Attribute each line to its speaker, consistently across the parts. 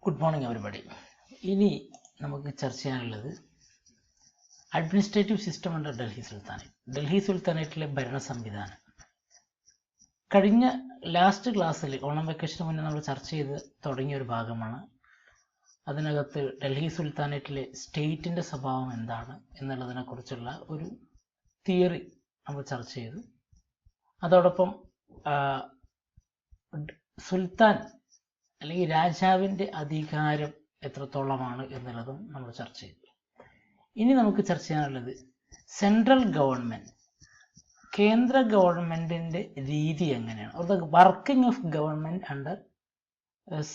Speaker 1: Good morning everybody. ഇനി നമുക്ക് ചർച്ച ചെയ്യാനുള്ളത് administrative system under Delhi sultanate. Delhi സുൽത്താനേറ്റിലെ ഭരണ സംവിധാനം കഴിഞ്ഞ ലാസ്റ്റ് ക്ലാസ്സിൽ ഓണം വെക്കേഷന് മുന്നേ നമ്മൾ ചർച്ച ചെയ്ത് തുടങ്ങിയ ഒരു ഭാഗമാണ്. അതിനകത്ത് ഡൽഹി സുൽത്താനേറ്റിലെ സ്റ്റേറ്റിൻ്റെ സ്വഭാവം എന്താണ് എന്നുള്ളതിനെ കുറിച്ചുള്ള ഒരു തിയറി നമ്മൾ ചർച്ച ചെയ്തു. അതോടൊപ്പം സുൽത്താൻ അല്ലെങ്കിൽ രാജാവിൻ്റെ അധികാരം എത്രത്തോളമാണ് എന്നുള്ളതും നമ്മൾ ചർച്ച ചെയ്തു. ഇനി നമുക്ക് ചർച്ച ചെയ്യാനുള്ളത് സെൻട്രൽ ഗവൺമെൻറ്, കേന്ദ്ര ഗവൺമെൻറ്റിൻ്റെ രീതി എങ്ങനെയാണ്, or the working of government under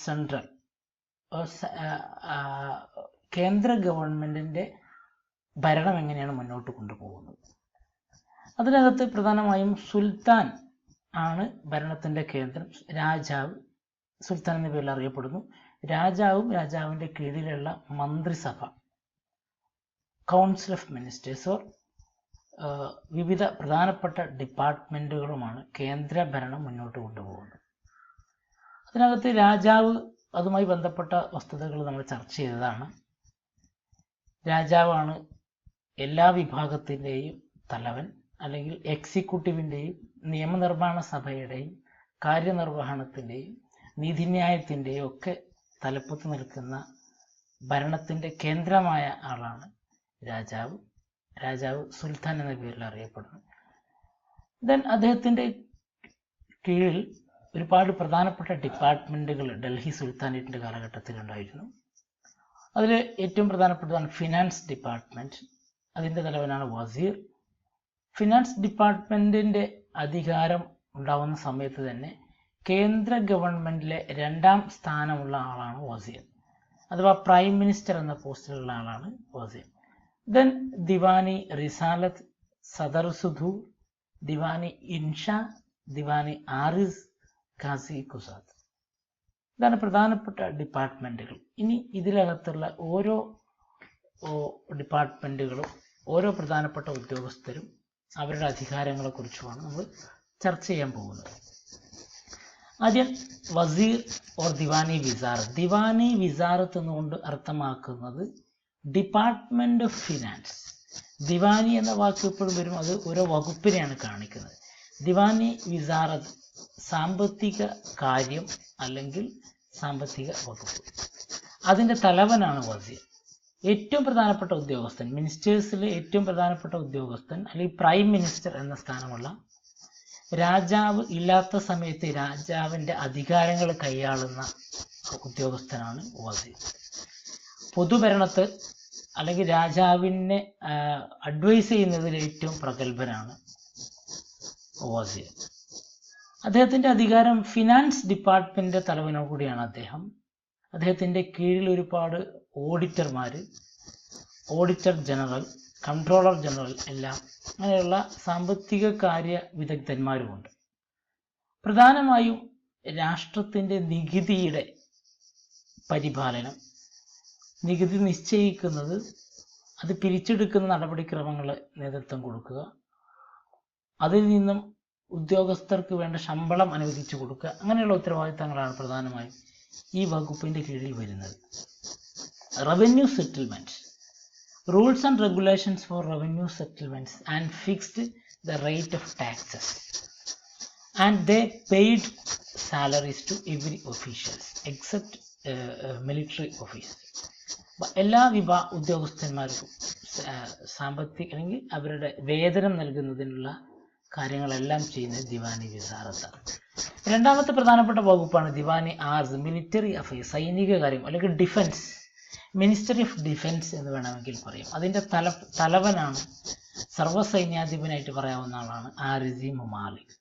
Speaker 1: central കേന്ദ്ര ഗവൺമെൻറ്റിൻ്റെ ഭരണം എങ്ങനെയാണ് മുന്നോട്ട് കൊണ്ടുപോകുന്നത്. അതിനകത്ത് പ്രധാനമായും സുൽത്താൻ ആണ് ഭരണത്തിൻ്റെ കേന്ദ്രം. രാജാവ് സുൽത്താൻ എന്ന പേരിൽ അറിയപ്പെടുന്നു. രാജാവും രാജാവിൻ്റെ കീഴിലുള്ള മന്ത്രിസഭ, കൗൺസിൽ ഓഫ് മിനിസ്റ്റേഴ്സ് ഓർ വിവിധ പ്രധാനപ്പെട്ട ഡിപ്പാർട്ട്മെൻറ്റുകളുമാണ് കേന്ദ്ര ഭരണം മുന്നോട്ട് കൊണ്ടുപോകുന്നത്. അതിനകത്ത് രാജാവ്, അതുമായി ബന്ധപ്പെട്ട വസ്തുതകൾ നമ്മൾ ചർച്ച ചെയ്തതാണ്. രാജാവാണ് എല്ലാ വിഭാഗത്തിൻ്റെയും തലവൻ, അല്ലെങ്കിൽ എക്സിക്യൂട്ടീവിൻ്റെയും നിയമനിർമ്മാണ സഭയുടെയും കാര്യനിർവഹണത്തിൻ്റെയും നീതിന്യായത്തിൻ്റെയും ഒക്കെ തലപ്പത്ത് നിൽക്കുന്ന ഭരണത്തിൻ്റെ കേന്ദ്രമായ ആളാണ് രാജാവ്. രാജാവ് സുൽത്താൻ എന്ന പേരിൽ അറിയപ്പെടുന്നു. ദെൻ അദ്ദേഹത്തിൻ്റെ കീഴിൽ ഒരുപാട് പ്രധാനപ്പെട്ട ഡിപ്പാർട്ട്മെൻറ്റുകൾ ഡൽഹി സുൽത്താനേറ്റിൻ്റെ കാലഘട്ടത്തിൽ ഉണ്ടായിരുന്നു. അതിൽ ഏറ്റവും പ്രധാനപ്പെട്ടതാണ് ഫിനാൻസ് ഡിപ്പാർട്ട്മെൻറ്റ്. അതിൻ്റെ തലവനാണ് വസീർ. ഫിനാൻസ് ഡിപ്പാർട്ട്മെൻറ്റിൻ്റെ അധികാരം ഉണ്ടാവുന്ന സമയത്ത് തന്നെ കേന്ദ്ര ഗവൺമെൻറ്റിലെ 2ാം സ്ഥാനമുള്ള ആളാണ് വസീർ, അഥവാ പ്രൈം മിനിസ്റ്റർ എന്ന പോസ്റ്റിലുള്ള ആളാണ് വസീർ. ദെൻ ദിവാനി റിസാലത്ത്, സദർ സുധൂർ, ദിവാനി ഇൻഷാ, ദിവാനി ആറിസ്, ഖാസി കുസാത്ത്. ഇതാണ് പ്രധാനപ്പെട്ട ഡിപ്പാർട്ട്മെൻറ്റുകൾ. ഇനി ഇതിനകത്തുള്ള ഓരോ ഡിപ്പാർട്ട്മെൻറ്റുകളും ഓരോ പ്രധാനപ്പെട്ട ഉദ്യോഗസ്ഥരും അവരുടെ അധികാരങ്ങളെക്കുറിച്ചുമാണ് നമ്മൾ ചർച്ച ചെയ്യാൻ പോകുന്നത്. ആദ്യം വസീർ ഓർ ദിവാനി വിസാറത്ത്. ദിവാനി വിസാറത്ത് എന്നുകൊണ്ട് അർത്ഥമാക്കുന്നത് ഡിപ്പാർട്ട്മെൻറ്റ് ഓഫ് ഫിനാൻസ്. ദിവാനി എന്ന വാക്ക് എപ്പോഴും വരും, അത് ഓരോ വകുപ്പിനെയാണ് കാണിക്കുന്നത്. ദിവാനി വിസാറത്ത് സാമ്പത്തിക കാര്യം അല്ലെങ്കിൽ സാമ്പത്തിക വകുപ്പ്. അതിൻ്റെ തലവനാണ് വസീർ. ഏറ്റവും പ്രധാനപ്പെട്ട ഉദ്യോഗസ്ഥൻ, മിനിസ്റ്റേഴ്സിലെ ഏറ്റവും പ്രധാനപ്പെട്ട ഉദ്യോഗസ്ഥൻ അല്ലെങ്കിൽ പ്രൈം മിനിസ്റ്റർ എന്ന സ്ഥാനമുള്ള, രാജാവ് ഇല്ലാത്ത സമയത്ത് രാജാവിൻ്റെ അധികാരങ്ങൾ കൈയാളുന്ന ഉദ്യോഗസ്ഥനാണ് വസീർ. പൊതുഭരണത്തിൽ അല്ലെങ്കിൽ രാജാവിനെ അഡ്വൈസ് ചെയ്യുന്നതിൽ ഏറ്റവും പ്രഗത്ഭനാണ് വസീർ. അദ്ദേഹത്തിൻ്റെ അധികാരം ഫിനാൻസ് ഡിപ്പാർട്ട്മെൻറ്റിൻ്റെ തലവനോട് കൂടിയാണ് അദ്ദേഹം. അദ്ദേഹത്തിൻ്റെ കീഴിൽ ഒരുപാട് ഓഡിറ്റർമാർ, ഓഡിറ്റർ ജനറൽ, കൺട്രോളർ ജനറൽ എല്ലാം അങ്ങനെയുള്ള സാമ്പത്തിക കാര്യ വിദഗ്ധന്മാരുമുണ്ട്. പ്രധാനമായും രാഷ്ട്രത്തിൻ്റെ നികുതിയുടെ പരിപാലനം, നികുതി നിശ്ചയിക്കുന്നത്, അത് പിരിച്ചെടുക്കുന്ന നടപടിക്രമങ്ങൾ നേതൃത്വം കൊടുക്കുക, അതിൽ നിന്നും ഉദ്യോഗസ്ഥർക്ക് വേണ്ട ശമ്പളം അനുവദിച്ചു കൊടുക്കുക, അങ്ങനെയുള്ള ഉത്തരവാദിത്തങ്ങളാണ് പ്രധാനമായും ഈ വകുപ്പിൻ്റെ കീഴിൽ വരുന്നത്. Revenue settlement, rules and regulations for revenue settlements and fixed the rate of taxes, and they paid salaries to every officials except military officers. എല്ലാ ഉദ്യോഗസ്ഥന്മാർക്കും സാമ്പത്തിക അല്ലെങ്കിൽ അവരുടെ വേതനം നൽകുന്നതിനുള്ള കാര്യങ്ങളെല്ലാം ചെയ്യുന്നത് ദിവാനി വിസാറത്താണ്. രണ്ടാമത്തെ പ്രധാനപ്പെട്ട വകുപ്പാണ് ദിവാനി ആർസ്, മിലിറ്ററി അഫയേഴ്സ്, സൈനിക കാര്യം അല്ലെങ്കിൽ ഡിഫൻസ്. മിനിസ്റ്ററി ഓഫ് ഡിഫൻസ് എന്ന് വേണമെങ്കിൽ പറയും. അതിൻ്റെ തലവനാണ്, സർവ്വസൈന്യാധിപനായിട്ട് പറയാവുന്ന ആളാണ് ആരിസി മുമാലിക്,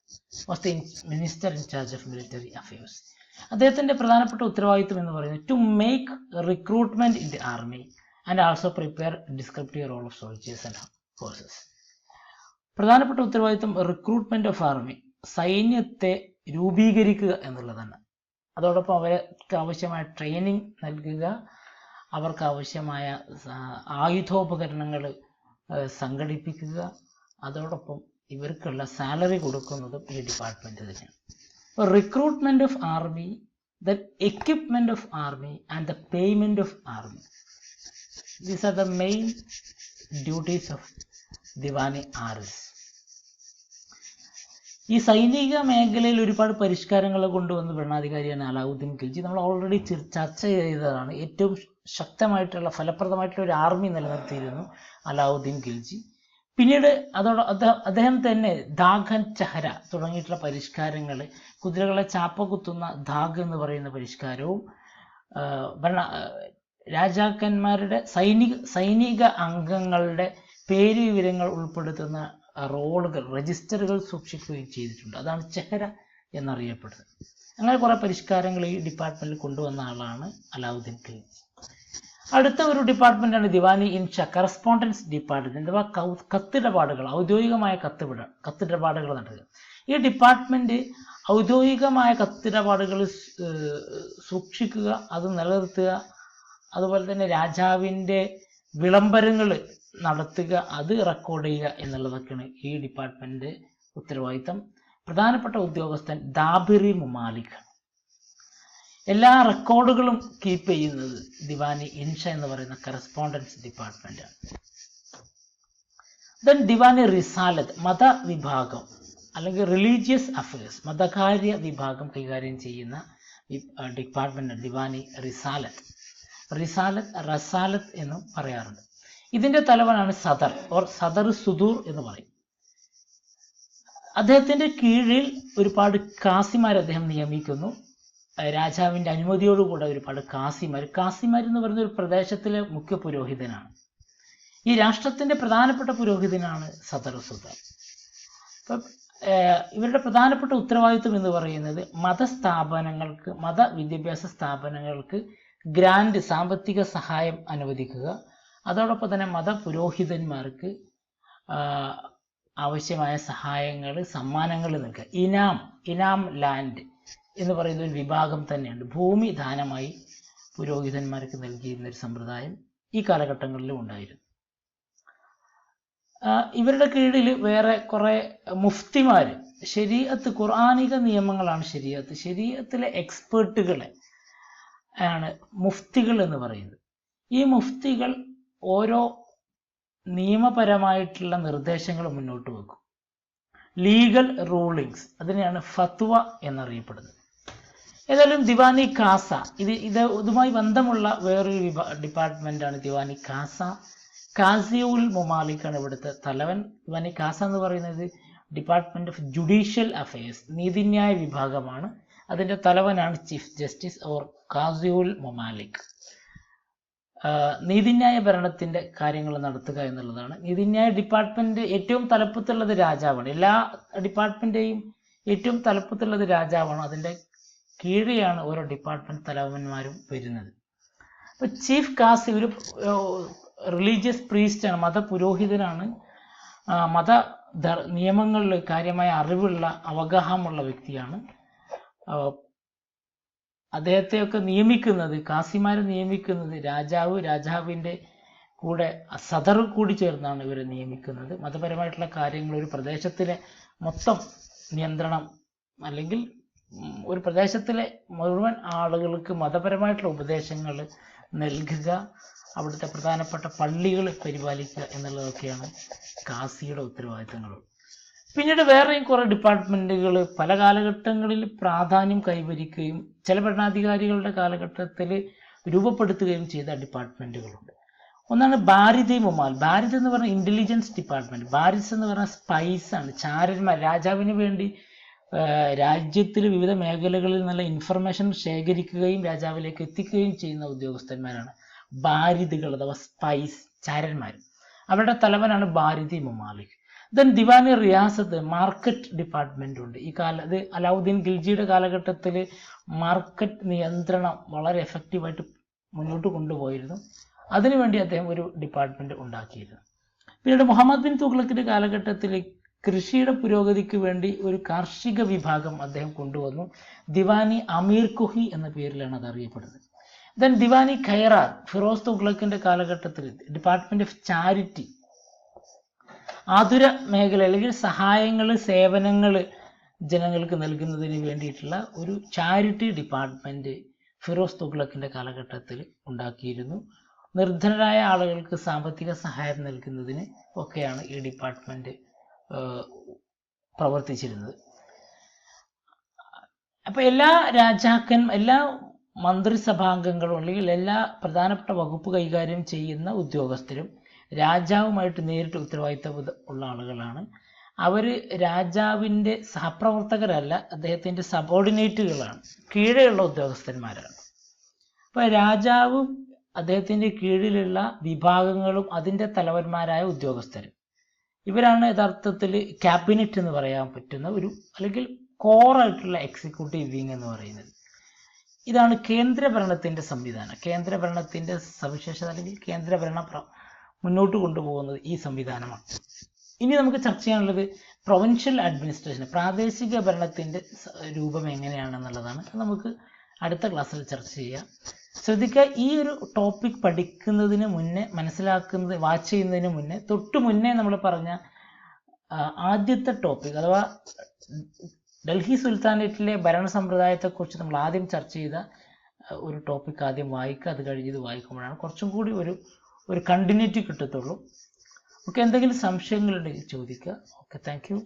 Speaker 1: was the minister in charge of military affairs. അദ്ദേഹത്തിൻ്റെ പ്രധാനപ്പെട്ട ഉത്തരവാദിത്വം എന്ന് പറയുന്നത് to make recruitment in the army and also prepare descriptive roll of soldiers and forces. പ്രധാനപ്പെട്ട ഉത്തരവാദിത്വം റിക്രൂട്ട്മെൻറ്റ് ഓഫ് ആർമി, സൈന്യത്തെ രൂപീകരിക്കുക എന്നുള്ളതാണ്. അതോടൊപ്പം അവർക്ക് ആവശ്യമായ ട്രെയിനിങ് നൽകുക, അവർക്ക് ആവശ്യമായ ആയുധോപകരണങ്ങൾ സംഘടിപ്പിക്കുക, അതോടൊപ്പം ഇവർക്കുള്ള സാലറി കൊടുക്കുന്നതും ഈ ഡിപ്പാർട്ട്മെൻറ്റ് തന്നെയാണ്. Recruitment of army the equipment of army and the payment of army. These are the main duties of Diwani Aris. ഈ സൈനിക മേഖലയിൽ ഒരുപാട് പരിഷ്കാരങ്ങൾ കൊണ്ടുവന്ന ഭരണാധികാരിയാണ് അലാവുദ്ദീൻ ഖിൽജി. നമ്മൾ ഓൾറെഡി ചർച്ച ചെയ്തതാണ്. ഏറ്റവും ശക്തമായിട്ടുള്ള ഫലപ്രദമായിട്ടുള്ള ഒരു ആർമി നിലനിർത്തിയിരുന്നു അലാവുദ്ദീൻ ഖിൽജി. പിന്നീട് അദ്ദേഹം തന്നെ ദാഖൻ ചഹര തുടങ്ങിയിട്ടുള്ള പരിഷ്കാരങ്ങൾ, കുതിരകളെ ചാപ്പ കുത്തുന്ന ദാഗ് എന്ന് പറയുന്ന പരിഷ്കാരവും, രാജാക്കന്മാരുടെ സൈനിക അംഗങ്ങളുടെ പേര് വിവരങ്ങൾ ഉൾപ്പെടുത്തുന്ന റോളുകൾ, രജിസ്റ്ററുകൾ സൂക്ഷിക്കുകയും ചെയ്തിട്ടുണ്ട്. അതാണ് ചെഹര എന്നറിയപ്പെടുന്നത്. അങ്ങനെ കുറെ പരിഷ്കാരങ്ങൾ ഈ ഡിപ്പാർട്ട്മെന്റിൽ കൊണ്ടുവന്ന ആളാണ് അലാവുദ്ദീൻ ഖിൽജി. അടുത്ത ഒരു ഡിപ്പാർട്ട്മെന്റാണ് ദിവാനി ഇൻഷ, കറസ്പോണ്ടൻസ് ഡിപ്പാർട്ട്മെന്റ്, അഥവാ കത്തിടപാടുകൾ, ഔദ്യോഗികമായ കത്തിടപാടുകൾ നടത്തുക. ഈ ഡിപ്പാർട്ട്മെന്റ് ഔദ്യോഗികമായ കത്തിടപാടുകൾ സൂക്ഷിക്കുക, അത് നിലനിർത്തുക, അതുപോലെ തന്നെ രാജാവിൻ്റെ വിളംബരങ്ങൾ നടത്തുക, അത് റെക്കോർഡ് ചെയ്യുക എന്നുള്ളതൊക്കെയാണ് ഈ ഡിപ്പാർട്ട്മെന്റ് ഉത്തരവാദിത്തം. പ്രധാനപ്പെട്ട ഉദ്യോഗസ്ഥൻ ദാബിറി മുമാലിക്. എല്ലാ റെക്കോർഡുകളും കീപ്പ് ചെയ്യുന്നത് ദിവാനി ഇൻഷ എന്ന് പറയുന്ന കറസ്പോണ്ടൻസ് ഡിപ്പാർട്ട്മെന്റാണ്. ദെൻ ദിവാനി റിസാലത്ത്, മതവിഭാഗം അല്ലെങ്കിൽ റിലീജിയസ് അഫയേഴ്സ്, മതകാര്യ വിഭാഗം കൈകാര്യം ചെയ്യുന്ന ഡിപ്പാർട്ട്മെന്റ് ദിവാനി റിസാലത്ത്. റസാലത്ത് എന്നും പറയാറുണ്ട്. ഇതിന്റെ തലവനാണ് സദർ ഓർ സദർ സുദൂർ എന്ന് പറയും. അദ്ദേഹത്തിന്റെ കീഴിൽ ഒരുപാട് കാസിമാർ അദ്ദേഹം നിയമിക്കുന്നു. രാജാവിന്റെ അനുമതിയോടുകൂടെ ഒരുപാട് കാസിമാർ എന്ന് പറയുന്ന ഒരു പ്രദേശത്തിലെ മുഖ്യ പുരോഹിതനാണ്. ഈ രാഷ്ട്രത്തിന്റെ പ്രധാനപ്പെട്ട പുരോഹിതനാണ് സദർ സുദൂർ. അപ്പം ഇവരുടെ പ്രധാനപ്പെട്ട ഉത്തരവാദിത്വം എന്ന് പറയുന്നത് മതസ്ഥാപനങ്ങൾക്ക്, മതവിദ്യാഭ്യാസ സ്ഥാപനങ്ങൾക്ക് ഗ്രാൻഡ്, സാമ്പത്തിക സഹായം അനുവദിക്കുക, അതോടൊപ്പം തന്നെ മതപുരോഹിതന്മാർക്ക് ആവശ്യമായ സഹായങ്ങൾ, സമ്മാനങ്ങൾ നൽകുക. ഇനാം ലാൻഡ് എന്ന് പറയുന്ന ഒരു വിഭാഗം തന്നെയുണ്ട്. ഭൂമി ദാനമായി പുരോഹിതന്മാർക്ക് നൽകിയിരുന്ന ഒരു സമ്പ്രദായം ഈ കാലഘട്ടങ്ങളിലും ഉണ്ടായിരുന്നു. ഇവരുടെ കീഴിൽ വേറെ കുറെ മുഫ്തിമാർ, ശരീഅത്ത്, ഖുർആനിക നിയമങ്ങളാണ് ശരീഅത്തിലെ എക്സ്പേർട്ടുകളെ ആണ് മുഫ്തികൾ എന്ന് പറയുന്നത്. ഈ മുഫ്തികൾ ഓരോ നിയമപരമായിട്ടുള്ള നിർദ്ദേശങ്ങൾ മുന്നോട്ട് വെക്കും. ലീഗൽ റൂളിങ്സ്, അതിനെയാണ് ഫത്വ എന്നറിയപ്പെടുന്നത്. ഏതായാലും ദിവാനി ഖാസ, ഇതുമായി ബന്ധമുള്ള വേറൊരു ഡിപ്പാർട്ട്മെന്റാണ് ദിവാനി ഖാസ. കാസിയുൽ മുമാലിക്കാണ് ഇവിടുത്തെ തലവൻ. ദിവാനി ഖാസ എന്ന് പറയുന്നത് ഡിപ്പാർട്ട്മെന്റ് ഓഫ് ജുഡീഷ്യൽ അഫയേഴ്സ്, നീതിന്യായ വിഭാഗമാണ്. അതിന്റെ തലവനാണ് ചീഫ് ജസ്റ്റിസ് ഓർ കാസിയുൽ മുമാലിക്. നീതിന്യായ ഭരണത്തിന്റെ കാര്യങ്ങൾ നടത്തുക എന്നുള്ളതാണ്. നീതിന്യായ ഡിപ്പാർട്ട്മെന്റ് ഏറ്റവും തലപ്പത്തുള്ളത് രാജാവാണ്. എല്ലാ ഡിപ്പാർട്ട്മെന്റിന്റെയും ഏറ്റവും തലപ്പത്തുള്ളത് രാജാവാണ്. അതിന്റെ കീഴെയാണ് ഓരോ ഡിപ്പാർട്ട്മെന്റ് തലവന്മാരും വരുന്നത്. അപ്പൊ ചീഫ് കാസി ഒരു റിലീജിയസ് പ്രീസ്റ്റ് ആണ്, മതപുരോഹിതനാണ്. മത നിയമങ്ങളിൽ കാര്യമായ അറിവുള്ള, അവഗാഹമുള്ള വ്യക്തിയാണ്. അദ്ദേഹത്തെയൊക്കെ നിയമിക്കുന്നത്, കാസിമാരെ നിയമിക്കുന്നത് രാജാവിൻ്റെ കൂടെ സദർ കൂടി ചേർന്നാണ് ഇവരെ നിയമിക്കുന്നത്. മതപരമായിട്ടുള്ള കാര്യങ്ങൾ, ഒരു പ്രദേശത്തിലെ മൊത്തം നിയന്ത്രണം അല്ലെങ്കിൽ ഒരു പ്രദേശത്തിലെ മുഴുവൻ ആളുകൾക്ക് മതപരമായിട്ടുള്ള ഉപദേശങ്ങൾ നൽകുക, അവിടുത്തെ പ്രധാനപ്പെട്ട പള്ളികൾ പരിപാലിക്കുക എന്നുള്ളതൊക്കെയാണ് കാസിയുടെ ഉത്തരവാദിത്തങ്ങൾ. പിന്നീട് വേറെയും കുറെ ഡിപ്പാർട്ട്മെന്റുകൾ പല കാലഘട്ടങ്ങളിൽ പ്രാധാന്യം കൈവരിക്കുകയും ചില ഭരണാധികാരികളുടെ കാലഘട്ടത്തിൽ രൂപപ്പെടുത്തുകയും ചെയ്ത ഡിപ്പാർട്ട്മെന്റുകളുണ്ട്. ഒന്നാണ് ബാരിദി മുമാൽ. ബാരിദ് എന്ന് പറഞ്ഞ ഇന്റലിജൻസ് ഡിപ്പാർട്ട്മെന്റ്. ബാരിസ് എന്ന് പറഞ്ഞ സ്പൈസ് ആണ്, ചാരന്മാർ. രാജാവിന് വേണ്ടി രാജ്യത്തിൽ വിവിധ മേഖലകളിൽ നിന്നുള്ള ഇൻഫർമേഷൻ ശേഖരിക്കുകയും രാജാവിലേക്ക് എത്തിക്കുകയും ചെയ്യുന്ന ഉദ്യോഗസ്ഥന്മാരാണ് ബാരിദുകൾ അഥവാ സ്പൈസ്, ചാരന്മാർ. അവരുടെ തലവനാണ് ബാരിദി മുമാലിക്. ദെൻ ദിവാനി റിയാസത്ത്, മാർക്കറ്റ് ഡിപ്പാർട്ട്മെന്റ് ഉണ്ട്. ഇത് അലാവുദ്ദീൻ ഖിൽജിയുടെ കാലഘട്ടത്തിൽ മാർക്കറ്റ് നിയന്ത്രണം വളരെ എഫക്റ്റീവായിട്ട് മുന്നോട്ട് കൊണ്ടുപോയിരുന്നു. അതിനുവേണ്ടി അദ്ദേഹം ഒരു ഡിപ്പാർട്ട്മെന്റ് ഉണ്ടാക്കിയിരുന്നു. പിന്നീട് മുഹമ്മദ് ബിൻ തുഗ്ലക്കിന്റെ കാലഘട്ടത്തിൽ കൃഷിയുടെ പുരോഗതിക്ക് വേണ്ടി ഒരു കാർഷിക വിഭാഗം അദ്ദേഹം കൊണ്ടുവന്നു. ദിവാനി അമീർ കുഹി എന്ന പേരിലാണ് അത് അറിയപ്പെടുന്നത്. ദെൻ ദിവാനി ഖൈറാർ, ഫിറോസ് തുഗ്ലക്കിന്റെ കാലഘട്ടത്തിൽ ഡിപ്പാർട്ട്മെന്റ് ഓഫ് ചാരിറ്റി, ആതുര മേഖല അല്ലെങ്കിൽ സഹായങ്ങൾ, സേവനങ്ങൾ ജനങ്ങൾക്ക് നൽകുന്നതിന് വേണ്ടിയിട്ടുള്ള ഒരു ചാരിറ്റി ഡിപ്പാർട്ട്മെൻറ്റ് ഫിറോസ് തുഗ്ലക്കിൻ്റെ കാലഘട്ടത്തിൽ ഉണ്ടാക്കിയിരുന്നു. നിർധനരായ ആളുകൾക്ക് സാമ്പത്തിക സഹായം നൽകുന്നതിന് ഒക്കെയാണ് ഈ ഡിപ്പാർട്ട്മെൻറ്റ് പ്രവർത്തിച്ചിരുന്നത്. അപ്പോൾ എല്ലാ മന്ത്രിസഭാംഗങ്ങളും അല്ലെങ്കിൽ എല്ലാ പ്രധാനപ്പെട്ട വകുപ്പ് കൈകാര്യം ചെയ്യുന്ന ഉദ്യോഗസ്ഥരും രാജാവുമായിട്ട് നേരിട്ട് ഉത്തരവാദിത്തം ഉള്ള ആളുകളാണ്. അവർ രാജാവിൻ്റെ സഹപ്രവർത്തകരല്ല, അദ്ദേഹത്തിൻ്റെ സബോർഡിനേറ്റുകളാണ്, കീഴെയുള്ള ഉദ്യോഗസ്ഥന്മാരാണ്. അപ്പോൾ രാജാവും അദ്ദേഹത്തിൻ്റെ കീഴിലുള്ള വിഭാഗങ്ങളും അതിൻ്റെ തലവന്മാരായ ഉദ്യോഗസ്ഥരും, ഇവരാണ് യഥാർത്ഥത്തിൽ ക്യാബിനറ്റ് എന്ന് പറയാൻ പറ്റുന്ന ഒരു അല്ലെങ്കിൽ കോറായിട്ടുള്ള എക്സിക്യൂട്ടീവ് വിങ് എന്ന് പറയുന്നത്. ഇതാണ് കേന്ദ്രഭരണത്തിൻ്റെ സംവിധാനം. കേന്ദ്രഭരണത്തിൻ്റെ സവിശേഷത അല്ലെങ്കിൽ കേന്ദ്രഭരണം മുന്നോട്ട് കൊണ്ടുപോകുന്നത് ഈ സംവിധാനമാണ്. ഇനി നമുക്ക് ചർച്ച ചെയ്യാനുള്ളത് പ്രൊവിൻഷ്യൽ അഡ്മിനിസ്ട്രേഷൻ, പ്രാദേശിക ഭരണത്തിൻ്റെ രൂപം എങ്ങനെയാണെന്നുള്ളതാണ്. നമുക്ക് അടുത്ത ക്ലാസ്സിൽ ചർച്ച ചെയ്യാം. ശ്രദ്ധിക്കുക, ഈ ഒരു ടോപ്പിക് പഠിക്കുന്നതിന് മുന്നേ, വാച്ച് ചെയ്യുന്നതിന് മുന്നേ, തൊട്ട് മുന്നേ നമ്മൾ പറഞ്ഞ ആദ്യത്തെ ടോപ്പിക് അഥവാ ഡൽഹി സുൽത്താനേറ്റിലെ ഭരണ സമ്പ്രദായത്തെക്കുറിച്ച് നമ്മൾ ആദ്യം ചർച്ച ചെയ്ത ഒരു ടോപ്പിക് ആദ്യം വായിക്കുക. അത് കഴിഞ്ഞ് ഇത് വായിക്കുമ്പോഴാണ് കുറച്ചും കൂടി ഒരു കണ്ടിന്യൂറ്റി കിട്ടത്തുള്ളൂ. ഓക്കെ, എന്തെങ്കിലും സംശയങ്ങളുണ്ടെങ്കിൽ ചോദിക്കുക. Okay, thank you.